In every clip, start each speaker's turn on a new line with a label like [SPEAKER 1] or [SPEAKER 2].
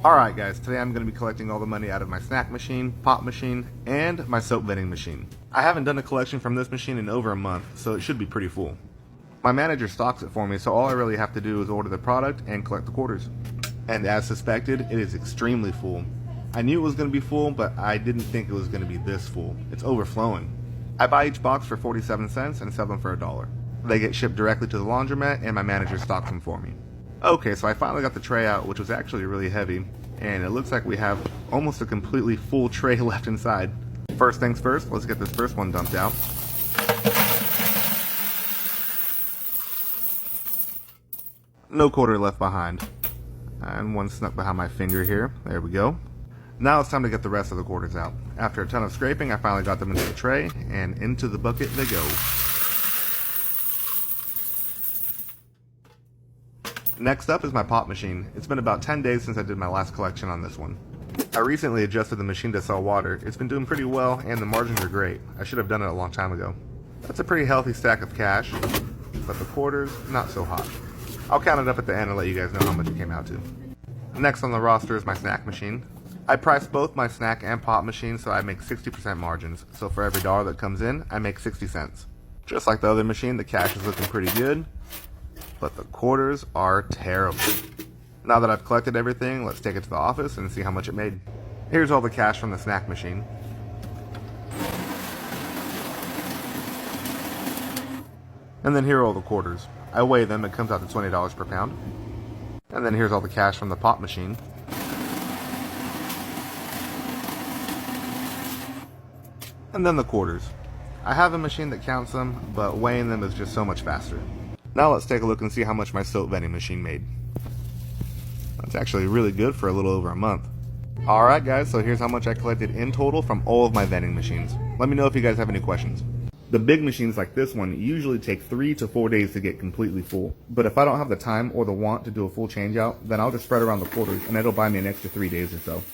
[SPEAKER 1] Alright guys, today I'm going to be collecting all the money out of my snack machine, pop machine, and my soap vending machine. I haven't done a collection from this machine in over a month, so it should be pretty full. My manager stocks it for me, so all I really have to do is order the product and collect the quarters. And as suspected, it is extremely full. I knew it was going to be full, but I didn't think it was going to be this full. It's overflowing. I buy each box for 47 cents and sell them for $1. They get shipped directly to the laundromat and my manager stocks them for me. Okay, so I finally got the tray out, which was actually really heavy, and it looks like we have almost a completely full tray left inside. First things first, let's get this first one dumped out. No quarter left behind. And one snuck behind my finger here. There we go. Now it's time to get the rest of the quarters out. After a ton of scraping, I finally got them into the tray, and into the bucket they go. Next up is my pop machine. It's been about 10 days since I did my last collection on this one. I recently adjusted the machine to sell water. It's been doing pretty well, and the margins are great. I should have done it a long time ago. That's a pretty healthy stack of cash, but the quarters, not so hot. I'll count it up at the end and let you guys know how much it came out to. Next on the roster is my snack machine. I price both my snack and pop machines so I make 60% margins. So for every dollar that comes in, I make 60 cents. Just like the other machine, the cash is looking pretty good, but the quarters are terrible. Now that I've collected everything, let's take it to the office and see how much it made. Here's all the cash from the snack machine. And then here are all the quarters. I weigh them, it comes out to $20 per pound. And then here's all the cash from the pop machine. And then the quarters. I have a machine that counts them, but weighing them is just so much faster. Now let's take a look and see how much my soap vending machine made. That's actually really good for a little over a month. Alright guys, so here's how much I collected in total from all of my vending machines. Let me know if you guys have any questions. The big machines like this one usually take 3 to 4 days to get completely full. But if I don't have the time or the want to do a full change out, then I'll just spread around the quarters and it'll buy me an extra 3 days or so.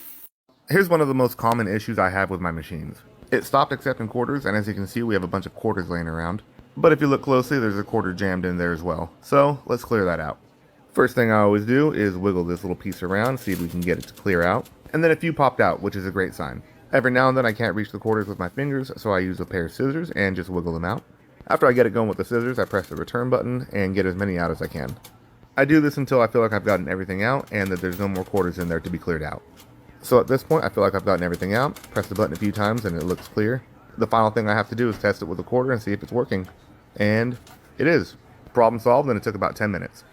[SPEAKER 1] Here's one of the most common issues I have with my machines. It stopped accepting quarters, and as you can see we have a bunch of quarters laying around. But if you look closely, there's a quarter jammed in there as well. So let's clear that out. First thing I always do is wiggle this little piece around, see if we can get it to clear out. And then a few popped out, which is a great sign. Every now and then I can't reach the quarters with my fingers, so I use a pair of scissors and just wiggle them out. After I get it going with the scissors, I press the return button and get as many out as I can. I do this until I feel like I've gotten everything out and that there's no more quarters in there to be cleared out. So at this point I feel like I've gotten everything out, press the button a few times and it looks clear. The final thing I have to do is test it with a quarter and see if it's working. And it is. Problem solved, and it took about 10 minutes.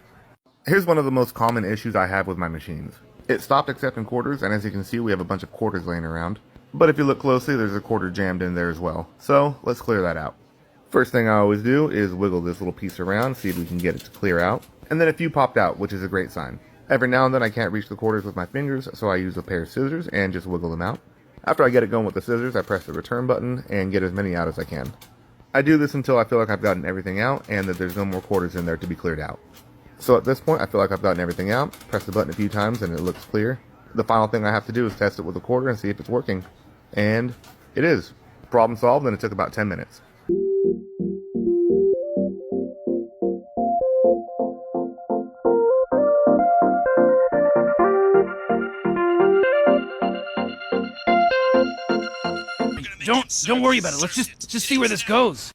[SPEAKER 1] Here's one of the most common issues I have with my machines. It stopped accepting quarters, and as you can see we have a bunch of quarters laying around. But if you look closely, there's a quarter jammed in there as well. So let's clear that out. First thing I always do is wiggle this little piece around, see if we can get it to clear out. And then a few popped out, which is a great sign. Every now and then I can't reach the quarters with my fingers, so I use a pair of scissors and just wiggle them out. After I get it going with the scissors, I press the return button and get as many out as I can. I do this until I feel like I've gotten everything out and that there's no more quarters in there to be cleared out. So at this point I feel like I've gotten everything out, press the button a few times and it looks clear. The final thing I have to do is test it with a quarter and see if it's working. And it is. Problem solved, and it took about 10 minutes.
[SPEAKER 2] Don't worry about it. Let's just see where this goes.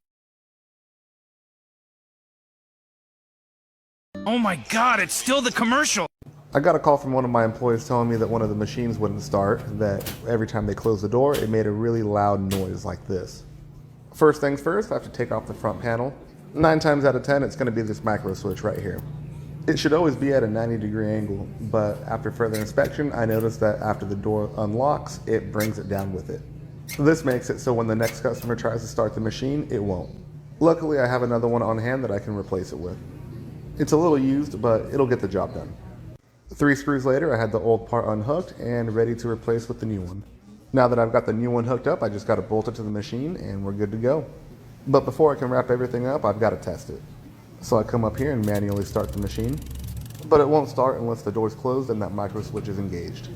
[SPEAKER 2] Oh my god, it's still the commercial.
[SPEAKER 1] I got a call from one of my employees telling me that one of the machines wouldn't start, that every time they closed the door, it made a really loud noise like this. First things first, I have to take off the front panel. 9 times out of 10, it's going to be this micro switch right here. It should always be at a 90-degree angle, but after further inspection, I noticed that after the door unlocks, it brings it down with it. This makes it so when the next customer tries to start the machine, it won't. Luckily, I have another one on hand that I can replace it with. It's a little used, but it'll get the job done. 3 screws later, I had the old part unhooked and ready to replace with the new one. Now that I've got the new one hooked up, I just got to bolt it to the machine and we're good to go. But before I can wrap everything up, I've got to test it. So I come up here and manually start the machine, but it won't start unless the door's closed and that micro switch is engaged.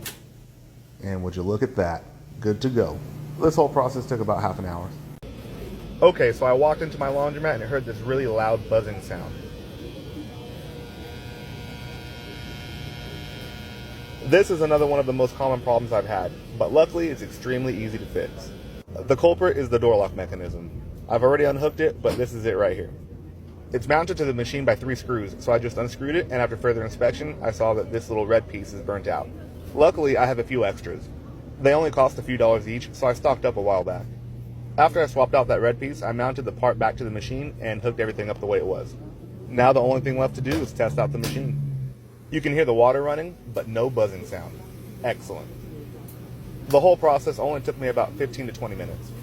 [SPEAKER 1] And would you look at that, good to go. This whole process took about half an hour. Okay, so I walked into my laundromat and I heard this really loud buzzing sound. This is another one of the most common problems I've had, but luckily it's extremely easy to fix. The culprit is the door lock mechanism. I've already unhooked it, but this is it right here. It's mounted to the machine by 3 screws, so I just unscrewed it, and after further inspection, I saw that this little red piece is burnt out. Luckily, I have a few extras. They only cost a few dollars each, so I stocked up a while back. After I swapped out that red piece, I mounted the part back to the machine and hooked everything up the way it was. Now the only thing left to do is test out the machine. You can hear the water running, but no buzzing sound. Excellent. The whole process only took me about 15 to 20 minutes.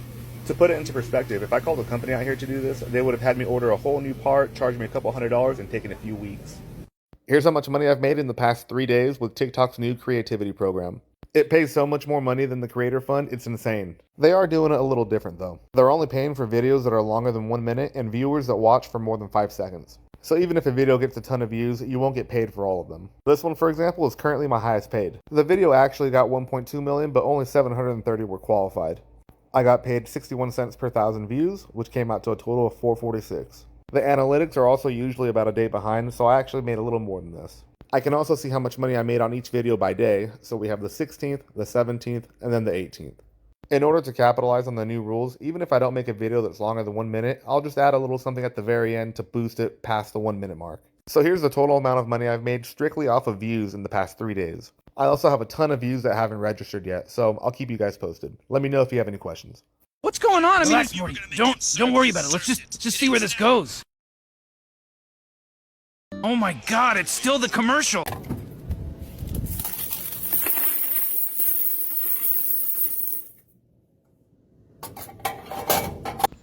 [SPEAKER 1] To put it into perspective, if I called a company out here to do this, they would have had me order a whole new part, charge me a couple $100s, and taken a few weeks. Here's how much money I've made in the past 3 days with TikTok's new creativity program. It pays so much more money than the Creator Fund, it's insane. They are doing it a little different though. They're only paying for videos that are longer than 1 minute and viewers that watch for more than 5 seconds. So even if a video gets a ton of views, you won't get paid for all of them. This one, for example, is currently my highest paid. The video actually got 1.2 million, but only 730 were qualified. I got paid 61 cents per 1,000 views, which came out to a total of 446. The analytics are also usually about a day behind, so I actually made a little more than this. I can also see how much money I made on each video by day, so we have the 16th, the 17th, and then the 18th. In order to capitalize on the new rules, even if I don't make a video that's longer than 1 minute, I'll just add a little something at the very end to boost it past the 1 minute mark. So here's the total amount of money I've made strictly off of views in the past 3 days. I also have a ton of views that haven't registered yet, so I'll keep you guys posted. Let me know if you have any questions.
[SPEAKER 2] What's going on? I mean, relax, Morty. Don't worry about it. Let's just see where this goes. Oh my God! It's still the commercial.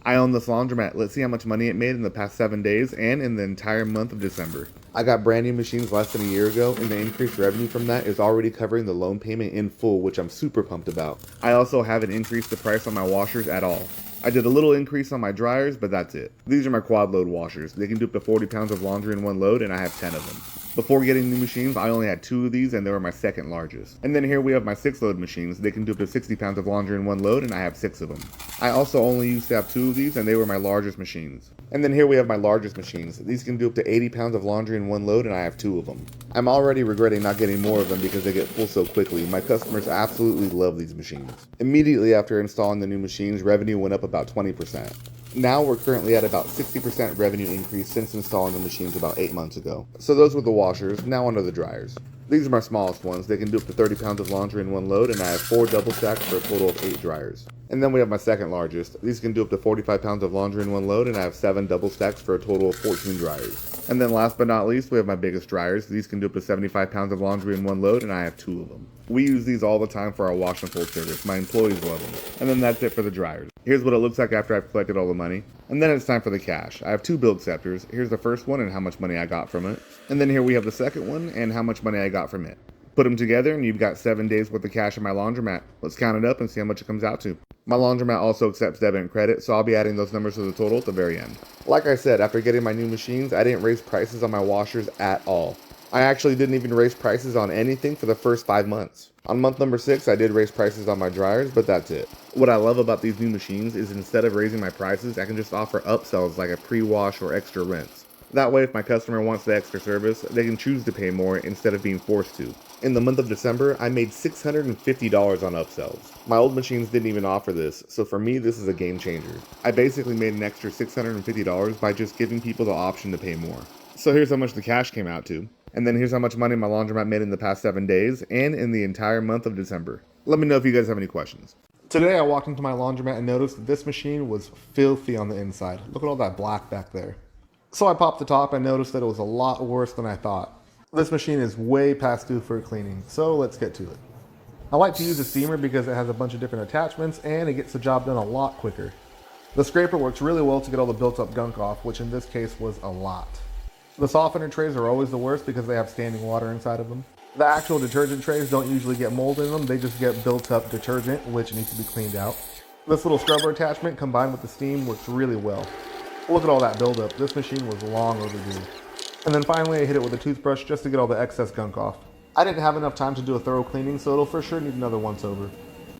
[SPEAKER 1] I own this laundromat. Let's see how much money it made in the past 7 days and in the entire month of December. I got brand new machines less than a year ago, and the increased revenue from that is already covering the loan payment in full, which I'm super pumped about. I also haven't increased the price on my washers at all. I did a little increase on my dryers, but that's it. These are my quad load washers. They can do up to 40 pounds of laundry in one load, and I have 10 of them. Before getting new machines, I only had 2 of these, and they were my second largest. And then here we have my 6 load machines. They can do up to 60 pounds of laundry in one load, and I have 6 of them. I also only used to have 2 of these, and they were my largest machines. And then here we have my largest machines. These can do up to 80 pounds of laundry in one load, and I have 2 of them. I'm already regretting not getting more of them because they get full so quickly. My customers absolutely love these machines. Immediately after installing the new machines, revenue went up about 20%. Now we're currently at about 60% revenue increase since installing the machines about 8 months ago. So those were the washers, now onto the dryers. These are my smallest ones. They can do up to 30 pounds of laundry in one load, and I have 4 double stacks for a total of 8 dryers. And then we have my second largest. These can do up to 45 pounds of laundry in one load, and I have 7 double stacks for a total of 14 dryers. And then last but not least, we have my biggest dryers. These can do up to 75 pounds of laundry in one load, and I have 2 of them. We use these all the time for our wash and fold service. My employees love them. And then that's it for the dryers. Here's what it looks like after I've collected all the money. And then it's time for the cash. I have 2 bill acceptors. Here's the first one and how much money I got from it. And then here we have the second one and how much money I got from it. Put them together and you've got 7 days worth of cash in my laundromat. Let's count it up and see how much it comes out to. My laundromat also accepts debit and credit, so I'll be adding those numbers to the total at the very end. Like I said, after getting my new machines, I didn't raise prices on my washers at all. I actually didn't even raise prices on anything for the first 5 months. On month number 6, I did raise prices on my dryers, but that's it. What I love about these new machines is instead of raising my prices, I can just offer upsells like a pre-wash or extra rinse. That way, if my customer wants the extra service, they can choose to pay more instead of being forced to. In the month of December, I made $650 on upsells. My old machines didn't even offer this, so for me, this is a game changer. I basically made an extra $650 by just giving people the option to pay more. So here's how much the cash came out to. And then here's how much money my laundromat made in the past 7 days and in the entire month of December. Let me know if you guys have any questions. Today I walked into my laundromat and noticed that this machine was filthy on the inside. Look at all that black back there. So I popped the top and noticed that it was a lot worse than I thought. This machine is way past due for cleaning, so let's get to it. I like to use a steamer because it has a bunch of different attachments and it gets the job done a lot quicker. The scraper works really well to get all the built up gunk off, which in this case was a lot. The softener trays are always the worst because they have standing water inside of them. The actual detergent trays don't usually get mold in them, they just get built up detergent, which needs to be cleaned out. This little scrubber attachment combined with the steam works really well. Look at all that buildup, this machine was long overdue. And then finally I hit it with a toothbrush just to get all the excess gunk off. I didn't have enough time to do a thorough cleaning, so it'll for sure need another once over.